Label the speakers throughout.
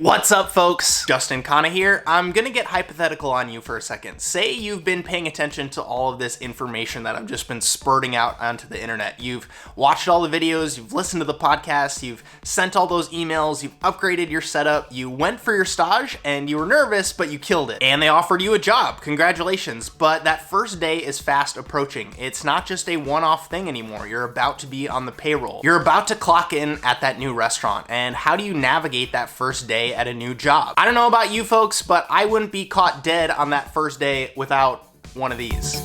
Speaker 1: What's up, folks? Justin Khanna here. I'm gonna get hypothetical on you for a second. Say you've been paying attention to all of this information that I've just been spurting out onto the internet. You've watched all the videos, you've listened to the podcast, you've sent all those emails, you've upgraded your setup, you went for your stage, and you were nervous, but you killed it. And they offered you a job. Congratulations. But that first day is fast approaching. It's not just a one-off thing anymore. You're about to be on the payroll. You're about to clock in at that new restaurant. And how do you navigate that first day at a new job? I don't know about you folks, but I wouldn't be caught dead on that first day without one of these.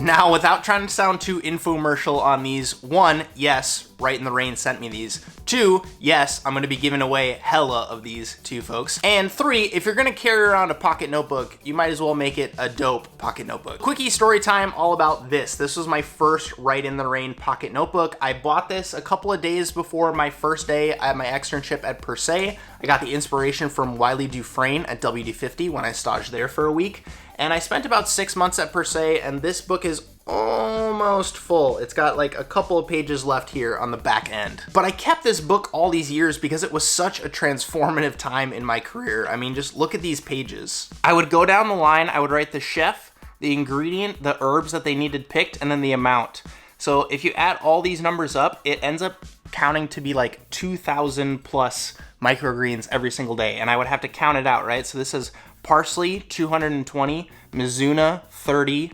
Speaker 1: Now, without trying to sound too infomercial on these, one, yes, Right in the Rain sent me these. Two, yes, I'm gonna be giving away hella of these to you folks. And three, if you're gonna carry around a pocket notebook, you might as well make it a dope pocket notebook. Quickie story time all about this. This was my first Right in the Rain pocket notebook. I bought this a couple of days before my first day at my externship at Per Se. I got the inspiration from Wiley Dufresne at WD-50 when I staged there for a week. And I spent about 6 months at Per Se, and this book is almost full. It's got like a couple of pages left here on the back end. But I kept this book all these years because it was such a transformative time in my career. I mean, just look at these pages. I would go down the line, I would write the chef, the ingredient, the herbs that they needed picked, and then the amount. So if you add all these numbers up, it ends up counting to be like 2,000 plus microgreens every single day. And I would have to count it out, right? So this is parsley, 220, mizuna, 30,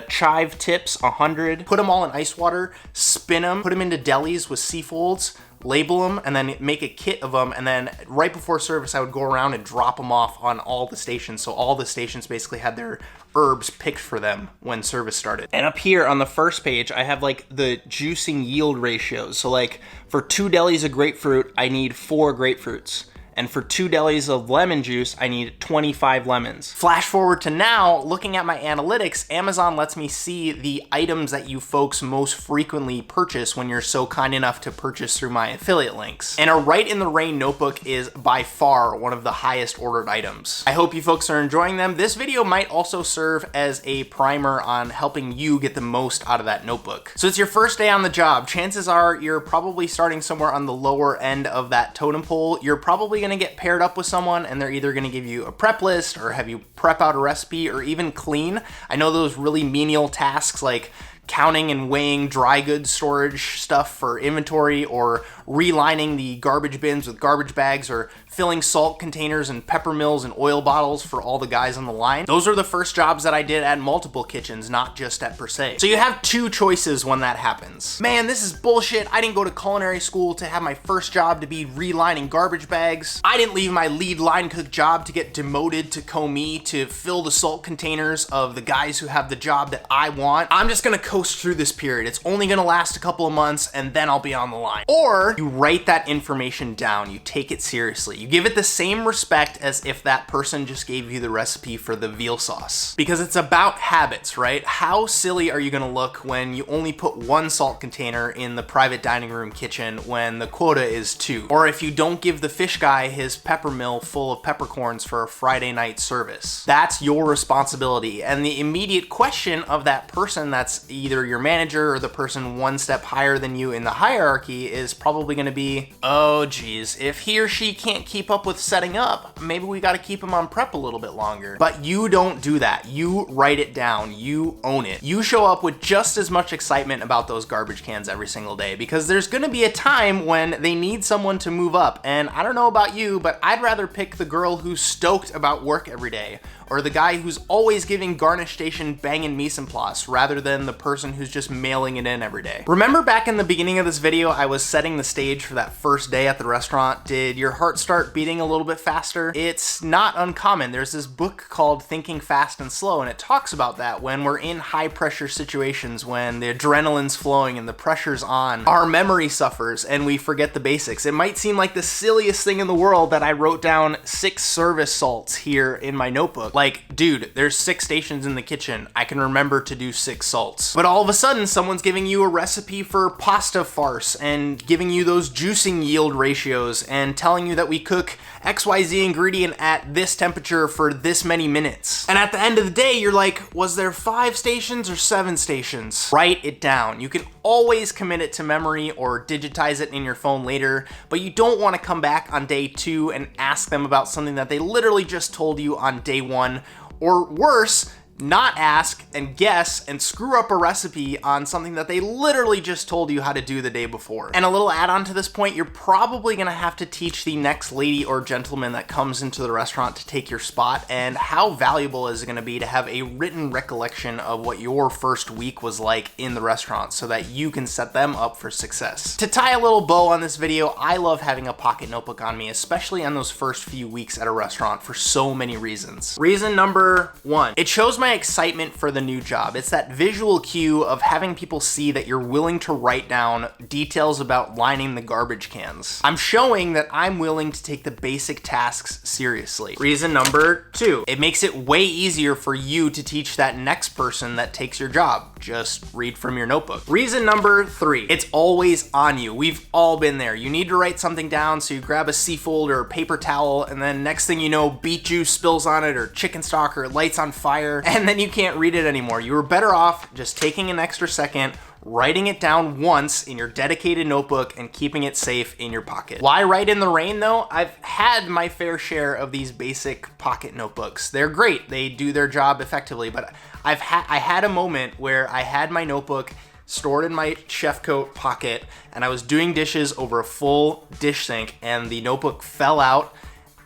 Speaker 1: chive tips, 100. Put them all in ice water, spin them, put them into delis with seafolds, label them, and then make a kit of them. And then right before service, I would go around and drop them off on all the stations. So all the stations basically had their herbs picked for them when service started. And up here on the first page, I have like the juicing yield ratios. So like for 2 delis of grapefruit, I need 4 grapefruits. And for 2 delis of lemon juice, I need 25 lemons. Flash forward to now, looking at my analytics, Amazon lets me see the items that you folks most frequently purchase when you're so kind enough to purchase through my affiliate links. And a Right in the Rain notebook is by far one of the highest ordered items. I hope you folks are enjoying them. This video might also serve as a primer on helping you get the most out of that notebook. So it's your first day on the job. Chances are you're probably starting somewhere on the lower end of that totem pole. You're probably gonna get paired up with someone and they're either gonna give you a prep list or have you prep out a recipe or even clean. I know those really menial tasks like counting and weighing dry goods storage stuff for inventory or relining the garbage bins with garbage bags or filling salt containers and pepper mills and oil bottles for all the guys on the line. Those are the first jobs that I did at multiple kitchens, not just at Per Se. So you have 2 choices when that happens. Man, this is bullshit. I didn't go to culinary school to have my first job to be relining garbage bags. I didn't leave my lead line cook job to get demoted to co-me to fill the salt containers of the guys who have the job that I want. I'm just gonna coast through this period. It's only gonna last a couple of months and then I'll be on the line. Or you write that information down, you take it seriously. You give it the same respect as if that person just gave you the recipe for the veal sauce. Because it's about habits, right? How silly are you gonna look when you only put 1 salt container in the private dining room kitchen when the quota is 2? Or if you don't give the fish guy his pepper mill full of peppercorns for a Friday night service. That's your responsibility. And the immediate question of that person that's either your manager or the person 1 step higher than you in the hierarchy is probably gonna be, oh geez, if he or she can't keep up with setting up, maybe we gotta keep him on prep a little bit longer. But you don't do that. You write it down. You own it. You show up with just as much excitement about those garbage cans every single day because there's gonna be a time when they need someone to move up. And I don't know about you, but I'd rather pick the girl who's stoked about work every day or the guy who's always giving garnish station banging mise en place rather than the person who's just mailing it in every day. Remember back in the beginning of this video, I was setting the stage for that first day at the restaurant. Did your heart start beating a little bit faster? It's not uncommon. There's this book called Thinking Fast and Slow, and it talks about that when we're in high pressure situations, when the adrenaline's flowing and the pressure's on, our memory suffers and we forget the basics. It might seem like the silliest thing in the world that I wrote down 6 service salts here in my notebook. Like, dude, there's 6 stations in the kitchen. I can remember to do 6 salts. But all of a sudden, someone's giving you a recipe for pasta farce and giving you those juicing yield ratios and telling you that we cook XYZ ingredient at this temperature for this many minutes. And at the end of the day, you're like, was there 5 stations or 7 stations? Write it down. You can always commit it to memory or digitize it in your phone later, but you don't want to come back on day 2 and ask them about something that they literally just told you on day 1, or worse, not ask and guess and screw up a recipe on something that they literally just told you how to do the day before. And a little add-on to this point, you're probably gonna have to teach the next lady or gentleman that comes into the restaurant to take your spot, and how valuable is it gonna be to have a written recollection of what your first week was like in the restaurant so that you can set them up for success. To tie a little bow on this video, I love having a pocket notebook on me, especially on those first few weeks at a restaurant for so many reasons. Reason number 1, it shows my excitement for the new job. It's that visual cue of having people see that you're willing to write down details about lining the garbage cans. I'm showing that I'm willing to take the basic tasks seriously. Reason number 2, it makes it way easier for you to teach that next person that takes your job. Just read from your notebook. Reason number 3, it's always on you. We've all been there. You need to write something down, so you grab a C-fold or a paper towel, and then next thing you know, beet juice spills on it, or chicken stock, or it lights on fire, and then you can't read it anymore. You were better off just taking an extra second, writing it down once in your dedicated notebook and keeping it safe in your pocket. Why write in the rain though? I've had my fair share of these basic pocket notebooks. They're great, they do their job effectively, but I had a moment where I had my notebook stored in my chef coat pocket and I was doing dishes over a full dish sink and the notebook fell out.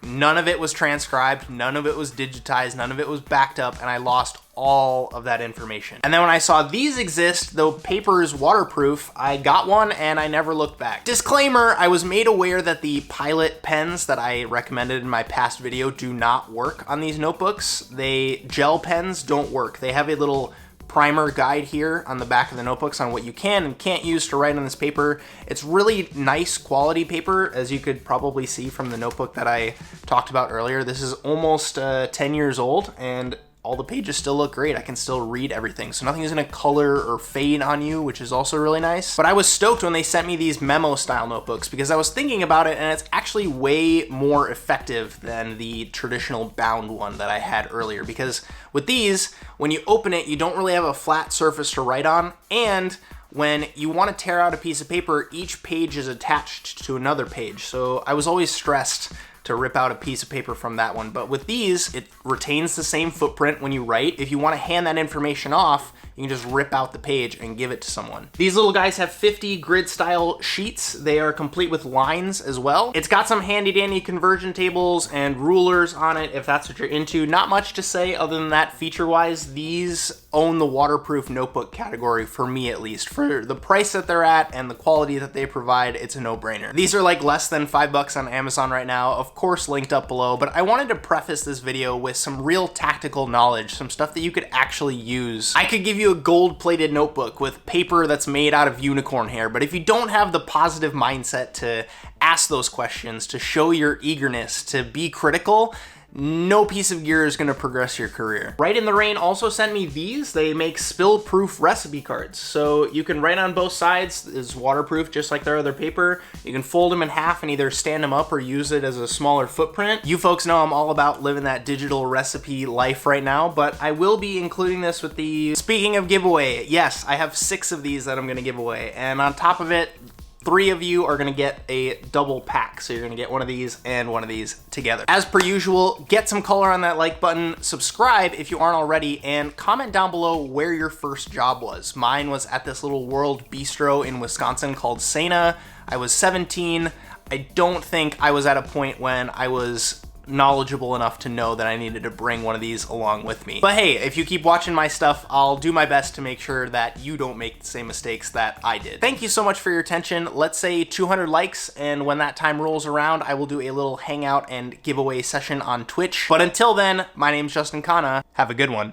Speaker 1: None of it was transcribed, none of it was digitized, none of it was backed up, and I lost all of that information. And then when I saw these exist, though paper is waterproof, I got one and I never looked back. Disclaimer, I was made aware that the Pilot pens that I recommended in my past video do not work on these notebooks. Gel pens don't work. They have a little primer guide here on the back of the notebooks on what you can and can't use to write on this paper. It's really nice quality paper, as you could probably see from the notebook that I talked about earlier. This is almost 10 years old and all the pages still look great. I can still read everything. So nothing is gonna color or fade on you, which is also really nice. But I was stoked when they sent me these memo style notebooks because I was thinking about it and it's actually way more effective than the traditional bound one that I had earlier. Because with these, when you open it, you don't really have a flat surface to write on. And when you want to tear out a piece of paper, each page is attached to another page. So I was always stressed to rip out a piece of paper from that one. But with these, it retains the same footprint when you write. If you want to hand that information off, you can just rip out the page and give it to someone. These little guys have 50 grid style sheets. They are complete with lines as well. It's got some handy dandy conversion tables and rulers on it if that's what you're into. Not much to say other than that feature wise. These own the waterproof notebook category for me at least. For the price that they're at and the quality that they provide, it's a no-brainer. These are like less than $5 on Amazon right now, of course linked up below, but I wanted to preface this video with some real tactical knowledge, some stuff that you could actually use. I could give you a gold-plated notebook with paper that's made out of unicorn hair, but if you don't have the positive mindset to ask those questions, to show your eagerness, to be critical, no piece of gear is going to progress your career. Write in the Rain also sent me these. They make spill-proof recipe cards. So you can write on both sides. It's waterproof just like their other paper. You can fold them in half and either stand them up or use it as a smaller footprint. You folks know I'm all about living that digital recipe life right now, but I will be including this with the... Speaking of giveaway, yes, I have 6 of these that I'm going to give away. And on top of it, 3 of you are gonna get a double pack. So you're gonna get one of these and one of these together. As per usual, get some color on that like button, subscribe if you aren't already, and comment down below where your first job was. Mine was at this little world bistro in Wisconsin called Sana. I was 17. I don't think I was at a point when I was knowledgeable enough to know that I needed to bring one of these along with me. But hey, if you keep watching my stuff, I'll do my best to make sure that you don't make the same mistakes that I did. Thank you so much for your attention. Let's say 200 likes, and when that time rolls around, I will do a little hangout and giveaway session on Twitch. But until then, my name's Justin Khanna. Have a good one.